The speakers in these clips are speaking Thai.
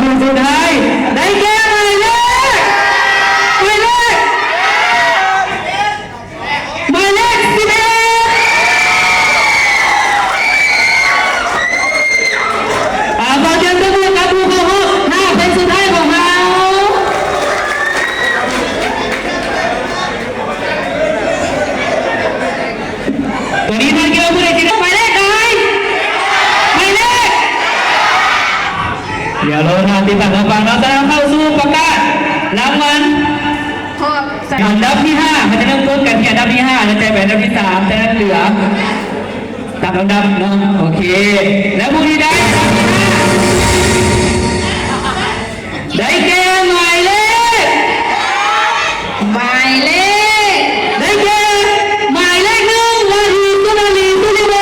ผู้สุดท้ายได้แก่หมายเลข11ขอเชิญทุกท่านกับผู้เข้าห้อง5คนสุดท้ายของเราวันนี้ท่านเกี่ยวผู้ใดที่ได้หมายเลขใดหมายเลขเดี๋ยวเราทำที่ฝั่งเราจะเข้าสู่ประกาศรางวัลอันดับที่5มันจะเริ่มต้นกันที่อันดับที่5แล้วใจไปอันดับที่3แต่เหลือตามลำดับเนาะโอเคแล้วผู้ที่ได้ได้แก่หมายเลขได้แก่หมายเลข1วาฮีสุนารีสุริโบ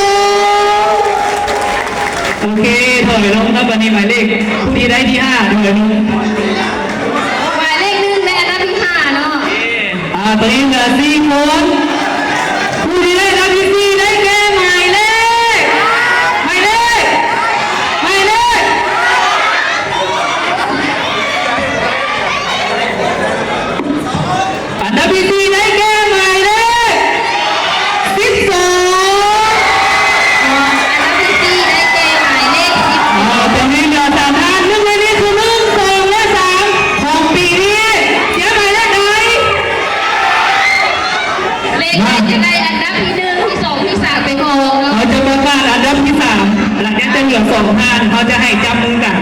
โอเคถอยลงครับวันนี้หมายเลขผู้ที่ได้ที่5ถอยลงหมายเลข1ในอันดับที่5เนาะตอนนี้เหลือ4คนผู้ที่ได้อันดับที่4ได้แก่หมายเลขอันดับที่4ได้แก่หมายเลข12อันดับที่4ได้แก่หมายเลขตอนนี้เหลือ3ท่าน1ในนี้คือ1 2และ3ของปีนี้เสียหมายเลขใดเลขจะได้อันดับที่1ที่2ที่3ไปก่อนเนาะเขาจะประกาศอันดับที่3หลังจากจะเหลือ2ท่านเขาจะให้จับมือกัน